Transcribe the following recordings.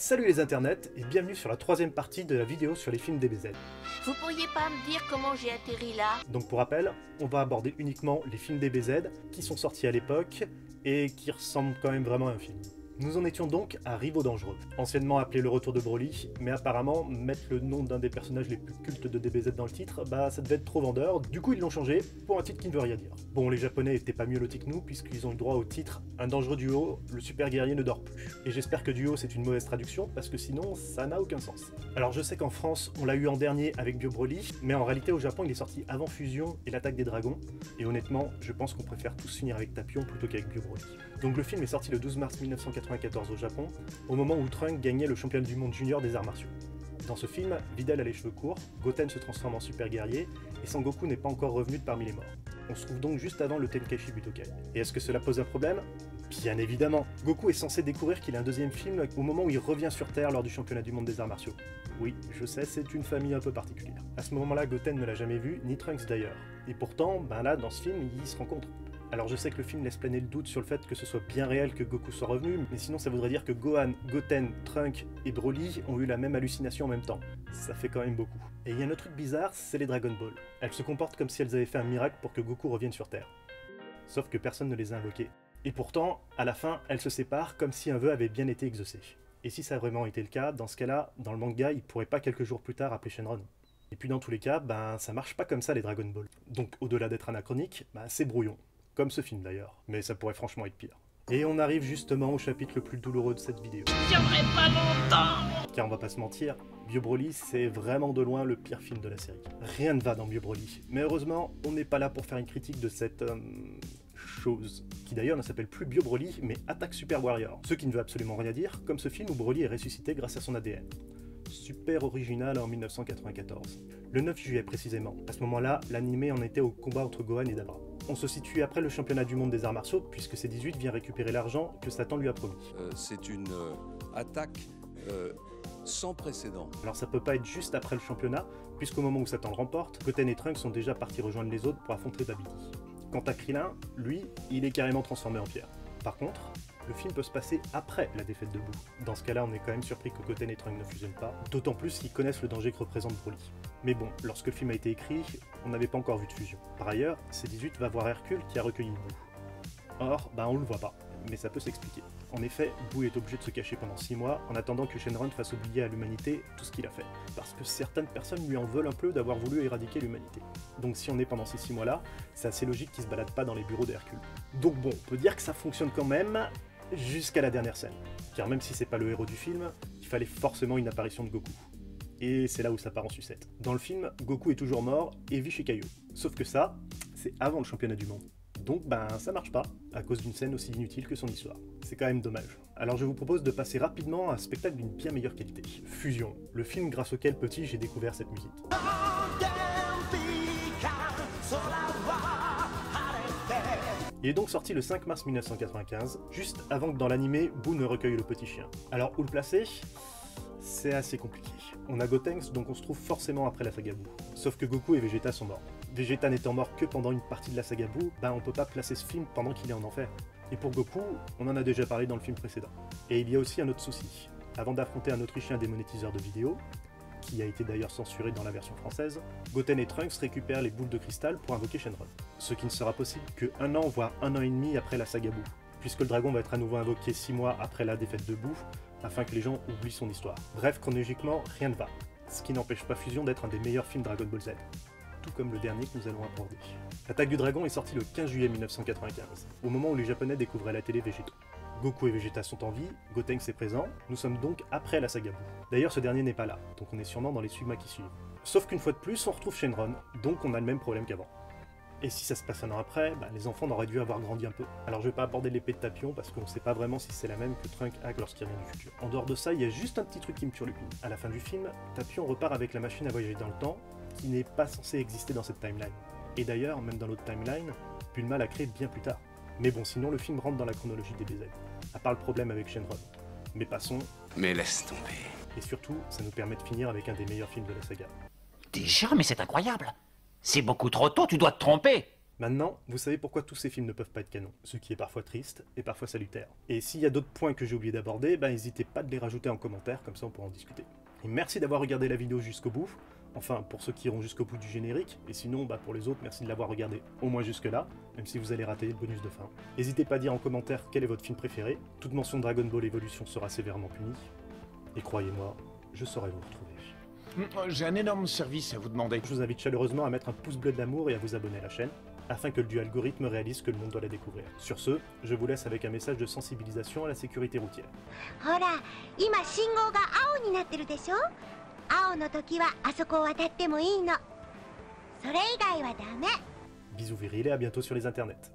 Salut les internets et bienvenue sur la troisième partie de la vidéo sur les films DBZ. Vous pourriez pas me dire comment j'ai atterri là? Donc pour rappel, on va aborder uniquement les films DBZ qui sont sortis à l'époque et qui ressemblent quand même vraiment à un film. Nous en étions donc à Rivaux Dangereux, anciennement appelé Le Retour de Broly, mais apparemment mettre le nom d'un des personnages les plus cultes de DBZ dans le titre, bah ça devait être trop vendeur, du coup ils l'ont changé pour un titre qui ne veut rien dire. Bon, les japonais étaient pas mieux lotis que nous puisqu'ils ont le droit au titre Un dangereux duo, le super guerrier ne dort plus. Et j'espère que duo c'est une mauvaise traduction parce que sinon ça n'a aucun sens. Alors je sais qu'en France on l'a eu en dernier avec Bio Broly, mais en réalité au Japon il est sorti avant Fusion et l'attaque des dragons, et honnêtement je pense qu'on préfère tous finir avec Tapion plutôt qu'avec Bio Broly. Donc le film est sorti le 12 mars 1994 au Japon, au moment où Trunks gagnait le championnat du monde junior des arts martiaux. Dans ce film, Videl a les cheveux courts, Goten se transforme en super guerrier, et Sangoku n'est pas encore revenu de parmi les morts. On se trouve donc juste avant le Tenkaichi Butokai. Et est-ce que cela pose un problème? Bien évidemment. Goku est censé découvrir qu'il a un deuxième film au moment où il revient sur Terre lors du championnat du monde des arts martiaux. Oui, je sais, c'est une famille un peu particulière. À ce moment-là, Goten ne l'a jamais vu, ni Trunks d'ailleurs. Et pourtant, là, dans ce film, ils se rencontrent. Alors je sais que le film laisse planer le doute sur le fait que ce soit bien réel que Goku soit revenu, mais sinon ça voudrait dire que Gohan, Goten, Trunks et Broly ont eu la même hallucination en même temps. Ça fait quand même beaucoup. Et il y a un autre truc bizarre, c'est les Dragon Ball. Elles se comportent comme si elles avaient fait un miracle pour que Goku revienne sur Terre. Sauf que personne ne les a invoquées. Et pourtant, à la fin, elles se séparent comme si un vœu avait bien été exaucé. Et si ça a vraiment été le cas, dans ce cas-là, dans le manga, il pourrait pas quelques jours plus tard appeler Shenron. Et puis dans tous les cas, ça marche pas comme ça les Dragon Ball. Donc au-delà d'être anachronique, c'est brouillon. Comme ce film d'ailleurs, mais ça pourrait franchement être pire. Et on arrive justement au chapitre le plus douloureux de cette vidéo. Je tiendrai pas longtemps! Car on va pas se mentir, Bio Broly c'est vraiment de loin le pire film de la série. Rien ne va dans Bio Broly, mais heureusement on n'est pas là pour faire une critique de cette chose, qui d'ailleurs ne s'appelle plus Bio Broly mais Attack Super Warrior, ce qui ne veut absolument rien dire, comme ce film où Broly est ressuscité grâce à son ADN. Super original en 1994. Le 9 juillet précisément. À ce moment-là, l'animé en était au combat entre Gohan et Dabra. On se situe après le championnat du monde des arts martiaux, puisque C18 vient récupérer l'argent que Satan lui a promis. C'est une attaque sans précédent. Alors ça peut pas être juste après le championnat, puisqu'au moment où Satan le remporte, Goten et Trunks sont déjà partis rejoindre les autres pour affronter Babidi. Quant à Krillin, lui, il est carrément transformé en pierre. Par contre, le film peut se passer après la défaite de Boo. Dans ce cas-là, on est quand même surpris que Goten et Trunks ne fusionnent pas, d'autant plus qu'ils connaissent le danger que représente Broly. Mais bon, lorsque le film a été écrit, on n'avait pas encore vu de fusion. Par ailleurs, C18 va voir Hercule qui a recueilli Boo. Or, on le voit pas, mais ça peut s'expliquer. En effet, Boo est obligé de se cacher pendant 6 mois en attendant que Shenron fasse oublier à l'humanité tout ce qu'il a fait. Parce que certaines personnes lui en veulent un peu d'avoir voulu éradiquer l'humanité. Donc si on est pendant ces 6 mois-là, c'est assez logique qu'il se balade pas dans les bureaux d'Hercule. Donc bon, on peut dire que ça fonctionne quand même, jusqu'à la dernière scène. Car même si c'est pas le héros du film, il fallait forcément une apparition de Goku. Et c'est là où ça part en sucette. Dans le film, Goku est toujours mort et vit chez Kaio. Sauf que ça, c'est avant le championnat du monde. Donc ça marche pas, à cause d'une scène aussi inutile que son histoire. C'est quand même dommage. Alors je vous propose de passer rapidement à un spectacle d'une bien meilleure qualité. Fusion, le film grâce auquel petit j'ai découvert cette musique. Il est donc sorti le 5 mars 1995, juste avant que dans l'animé, Boo ne recueille le petit chien. Alors où le placer? C'est assez compliqué. On a Gotenks, donc on se trouve forcément après la saga Boo. Sauf que Goku et Vegeta sont morts. Vegeta n'étant mort que pendant une partie de la saga Boo, on peut pas placer ce film pendant qu'il est en enfer. Et pour Goku, on en a déjà parlé dans le film précédent. Et il y a aussi un autre souci. Avant d'affronter un Autrichien démonétiseur de vidéos, qui a été d'ailleurs censuré dans la version française, Goten et Trunks récupèrent les boules de cristal pour invoquer Shenron. Ce qui ne sera possible que 1 an voire 1 an et demi après la saga Boo, puisque le dragon va être à nouveau invoqué 6 mois après la défaite de Boo, afin que les gens oublient son histoire. Bref, chronologiquement, rien ne va. Ce qui n'empêche pas Fusion d'être un des meilleurs films Dragon Ball Z. Tout comme le dernier que nous allons aborder. L'Attaque du Dragon est sorti le 15 juillet 1995, au moment où les Japonais découvraient à la télé Végéto. Goku et Vegeta sont en vie, Gotenks est présent, nous sommes donc après la saga Boo. D'ailleurs ce dernier n'est pas là, donc on est sûrement dans les Sugma qui suivent. Sauf qu'une fois de plus, on retrouve Shenron, donc on a le même problème qu'avant. Et si ça se passe 1 an après, les enfants auraient dû avoir grandi un peu. Alors je vais pas aborder l'épée de Tapion parce qu'on sait pas vraiment si c'est la même que Trunks a lorsqu'il revient du futur. En dehors de ça, il y a juste un petit truc qui me turlupine. À la fin du film, Tapion repart avec la machine à voyager dans le temps, qui n'est pas censée exister dans cette timeline. Et d'ailleurs, même dans l'autre timeline, Bulma l'a créée bien plus tard. Mais bon, sinon le film rentre dans la chronologie des DBZ, à part le problème avec Shenron. Mais passons. Mais laisse tomber. Et surtout, ça nous permet de finir avec un des meilleurs films de la saga. Déjà, mais c'est incroyable. C'est beaucoup trop tôt, tu dois te tromper. Maintenant, vous savez pourquoi tous ces films ne peuvent pas être canons, ce qui est parfois triste et parfois salutaire. Et s'il y a d'autres points que j'ai oublié d'aborder, n'hésitez pas de les rajouter en commentaire, comme ça on pourra en discuter. Et merci d'avoir regardé la vidéo jusqu'au bout, enfin pour ceux qui iront jusqu'au bout du générique, et sinon pour les autres, merci de l'avoir regardé au moins jusque là, même si vous allez rater le bonus de fin. N'hésitez pas à dire en commentaire quel est votre film préféré, toute mention Dragon Ball Evolution sera sévèrement punie, et croyez-moi, je saurai vous retrouver. J'ai un énorme service à vous demander. Je vous invite chaleureusement à mettre un pouce bleu d'amour et à vous abonner à la chaîne, afin que le duo algorithme réalise que le monde doit la découvrir. Sur ce, je vous laisse avec un message de sensibilisation à la sécurité routière. ほら、今信号が青になってるでしょ。青の時はあそこを渡ってもいいの。それ以外はダメ。 Bisous virils et à bientôt sur les internets.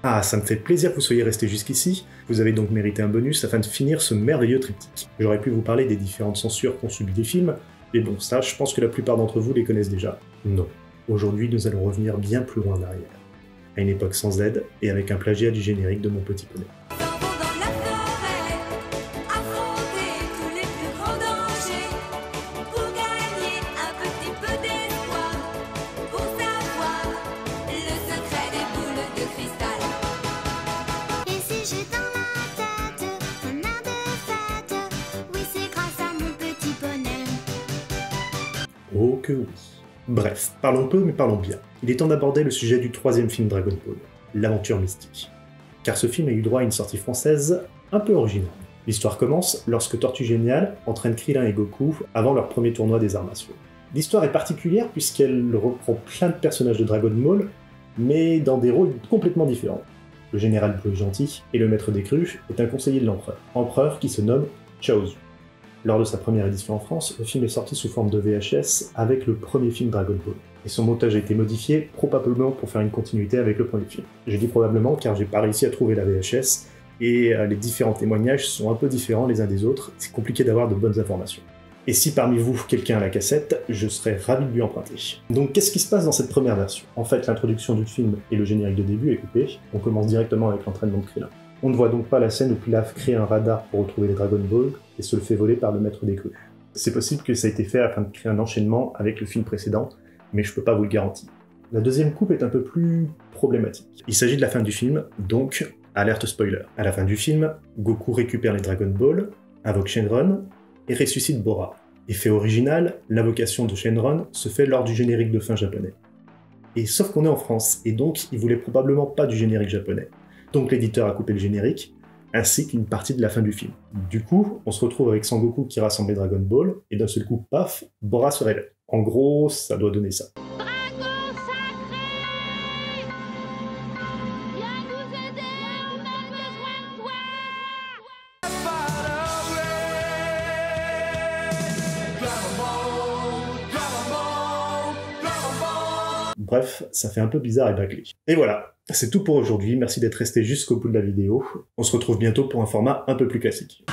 Ah, ça me fait plaisir que vous soyez restés jusqu'ici, vous avez donc mérité un bonus afin de finir ce merveilleux triptyque. J'aurais pu vous parler des différentes censures qu'ont subies les films, mais bon, ça, je pense que la plupart d'entre vous les connaissent déjà. Non. Aujourd'hui, nous allons revenir bien plus loin en arrière. À une époque sans aide, et avec un plagiat du générique de Mon Petit Poney. Oh que oui. Bref, parlons peu mais parlons bien. Il est temps d'aborder le sujet du troisième film Dragon Ball, l'aventure mystique. Car ce film a eu droit à une sortie française un peu originale. L'histoire commence lorsque Tortue Géniale entraîne Krillin et Goku avant leur premier tournoi des arts martiaux. L'histoire est particulière puisqu'elle reprend plein de personnages de Dragon Ball, mais dans des rôles complètement différents. Le général bleu gentil et le maître des crues est un conseiller de l'empereur qui se nomme Chaozu. Lors de sa première édition en France, le film est sorti sous forme de VHS avec le premier film Dragon Ball. Et son montage a été modifié, probablement pour faire une continuité avec le premier film. J'ai dit probablement car j'ai pas réussi à trouver la VHS, et les différents témoignages sont un peu différents les uns des autres, c'est compliqué d'avoir de bonnes informations. Et si parmi vous quelqu'un a la cassette, je serais ravi de lui emprunter. Donc qu'est-ce qui se passe dans cette première version? En fait, l'introduction du film et le générique de début est coupé, on commence directement avec l'entraînement de Krillin. On ne voit donc pas la scène où Pilaf crée un radar pour retrouver les Dragon Ball et se le fait voler par le maître des crues. C'est possible que ça ait été fait afin de créer un enchaînement avec le film précédent, mais je peux pas vous le garantir. La deuxième coupe est un peu plus problématique. Il s'agit de la fin du film, donc alerte spoiler. À la fin du film, Goku récupère les Dragon Ball, invoque Shenron et ressuscite Bora. Effet original, l'invocation de Shenron se fait lors du générique de fin japonais. Et sauf qu'on est en France, et donc il voulait probablement pas du générique japonais. Donc l'éditeur a coupé le générique, ainsi qu'une partie de la fin du film. Du coup, on se retrouve avec Sangoku qui rassemble les Dragon Ball, et d'un seul coup, paf, Bora se révèle. En gros, ça doit donner ça. Dragon sacré! Viens nous aider, on a besoin de toi! Bref, ça fait un peu bizarre et bâclé. Et voilà, c'est tout pour aujourd'hui, merci d'être resté jusqu'au bout de la vidéo. On se retrouve bientôt pour un format un peu plus classique.